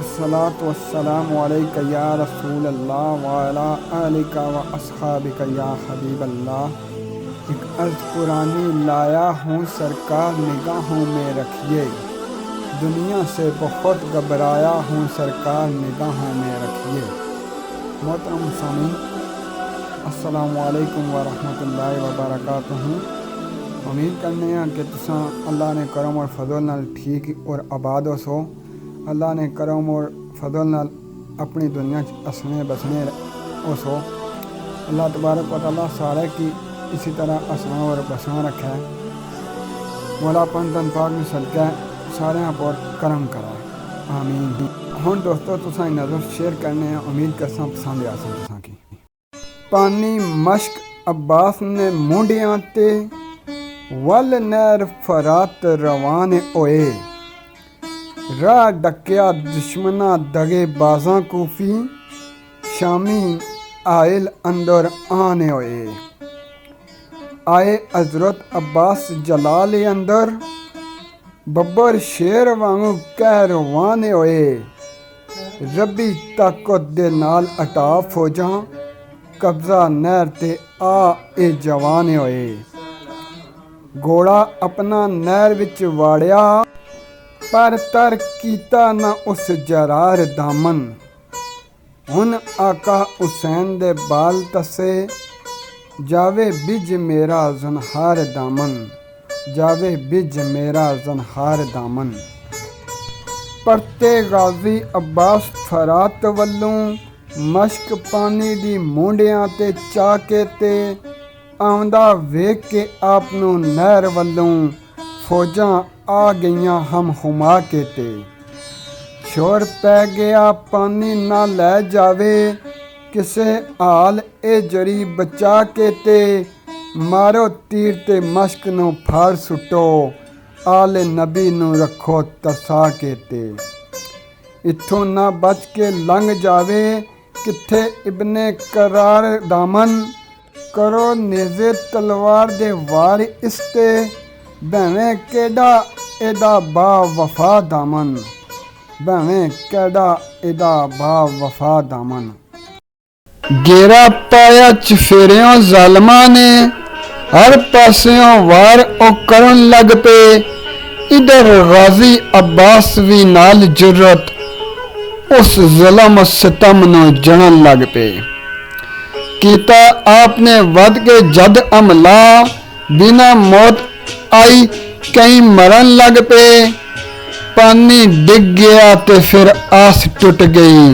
अस्सलातु वस्सलामु अलैका या रसूल अल्लाह व अला आलिका व अस्हाबिका या हबीब अल्लाह। एक अर्ज़ पुरानी लाया हूँ सरकार निगाहों में रखिए, दुनिया से बहुत घबराया हूँ सरकार निगाहों में रखिए। मोहतरम सामीन, अस्सलामु अलैकुम व रहमतुल्लाहि व बरकातुहू। उम्मीद करने हैं कि तुसां अल्लाह ने करम और फजल नाल ठीक और आबाद हो। अल्लाह ने करम और फजल नाल अपनी दुनिया हसने बसने हो। अल्लाह तबारक व तआला सारे की इसी तरह हसना और बसना रखा है। मौला पंतन पाक ने सदका सारे पर करम करा है, आमीन। हुण दोस्तों तुसां नज़र शेयर करने हैं, उम्मीद करसा पसंद आ सन तुसां की। पानी मश्क अब्बास ने मुंडियां ते वल नहर फरात रवान होए, राह डकिया दुश्मना दगे बाज़ां कूफी, शामी आयल अंदर आने होए। आए हज़रत अब्बास जलाल अंदर, बब्बर शेर वांगू कह रवाने होए। रबी ताकत दे नाल अटा फौजां, कब्जा नहर ते आ ए जवाने होए। घोड़ा अपना नहर विच वाड़िया, पर तर कीता ना उस जरार दामन। हुन आका हुसैन दे बाल तसे, जावे बिज मेरा ज़नहार दामन, जावे बिज मेरा ज़नहार दामन। परते गाजी अब्बास फरात वल्लों, मश्क पानी दी मुंडियां ते चाके ते, आउंदा वेख के आप नूं नहर वल्लों, फौजां आ गईयां हम हुमा के ते। शोर पै गया पानी ना लै जावे, किसे हाल ए जरी बचा के ते। मारो तीर ते मश्क नूं फाड़ सुटो, आले नबी नूं रखो तसा के ते। इत्थों ना बच के लंघ जावे, किथे इब्ने करार दामन। करो नेज़े तलवार दे वार इसते, भैवें केड़ा एदा बा वफा दामन, भैवें केड़ा एदा बा वफा दामन। घेरा पाया चफेरियों ज़ालमां ने, हर पासियों वार ओ करन लग पे। इधर गाजी अब्बास भी नाल जुर्रत, उस ज़ुल्म सितम नूं जणन लग पे। कीता आपने वध के जद हमला, बिना मौत आई कई मरन लग पे। पानी डिग गया ते फिर आस टुट गई,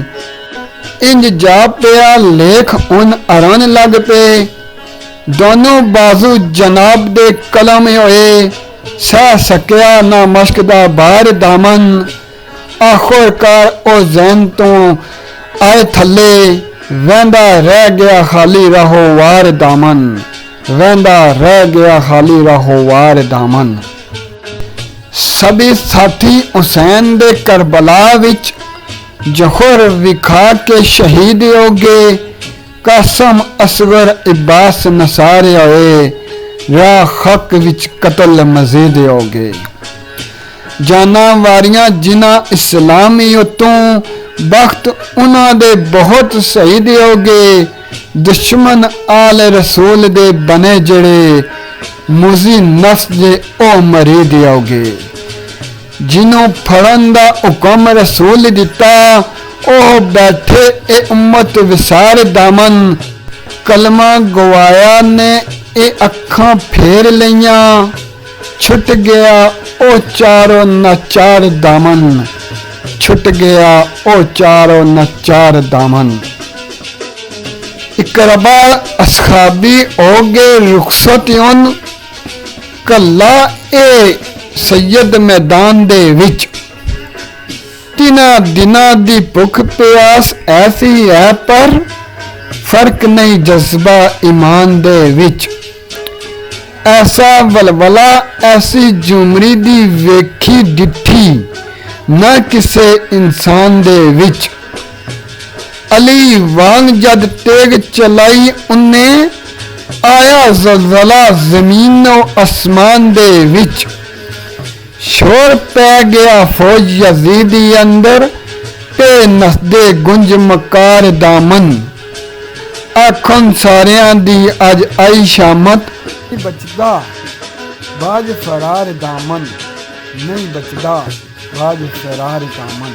इंज जा पिया लेख उन अरन लग पे। दोनों बाजू जनाब दे कलम होए, सह सकिया ना मश्क दा बार दामन। आखिरकार ओ ज़ैन तो आए थले, वहदा रह गया खाली रहो वार दामन, वहदा रह गया खाली रहो वार दामन। सभी साथी हुसैन दे करबला विच, जौहर विखा के शहीद हो गए। कासम असगर अब्बास नसारे होए, राह हक विच कतल मजीद हो गए। जाना वारियां जिन्हां इस्लामी उतों, बख्त उन्हां दे बहुत शहीद हो गए। दुश्मन आल रसूल दे बने जड़े, मुजी नफ्स दे ओ मरीद हो गए। जिन्हों फड़न दा हुक्म रसूल दिता, ओ बैठे ए उम्मत विसार दामन। कलमा गवाया ने ए अखां फेर लईयां, छुट गया ओ चारों नाचार दामन, छुट गया ओ चारों नचार दामन। इकरबा असहाबी हो गए रुखसत उन, कल्ला ए सैयद मैदान दे विच। तिना दिना दी भुख प्यास ऐसी है, पर फर्क नहीं जज्बा ईमान दे विच। ऐसा वलवला ऐसी जुमरी दी वेखी डिठी, न किसे इंसान दे विच। अली वांग जद तेग चलाई उन्ने, आया ज़लज़ला ज़मीन ओ आसमान दे विच। शोर पै गया फौज यजीदी अंदर, ਟੁੱਟੇ ਨਸਦੇ ਗੁੰਜ ਮਕਾਰ ਦਾਮਨ, ਆਖਣ ਸਾਰਿਆਂ ਦੀ ਅੱਜ ਆਈ ਸ਼ਾਮਤ। ਨਹੀਂ ਬਚਦਾ ਬਾਜ ਫਰਾਰ ਦਾਮਨ, ਨਹੀਂ ਬਚਦਾ ਬਾਜ ਫਰਾਰ ਦਾਮਨ।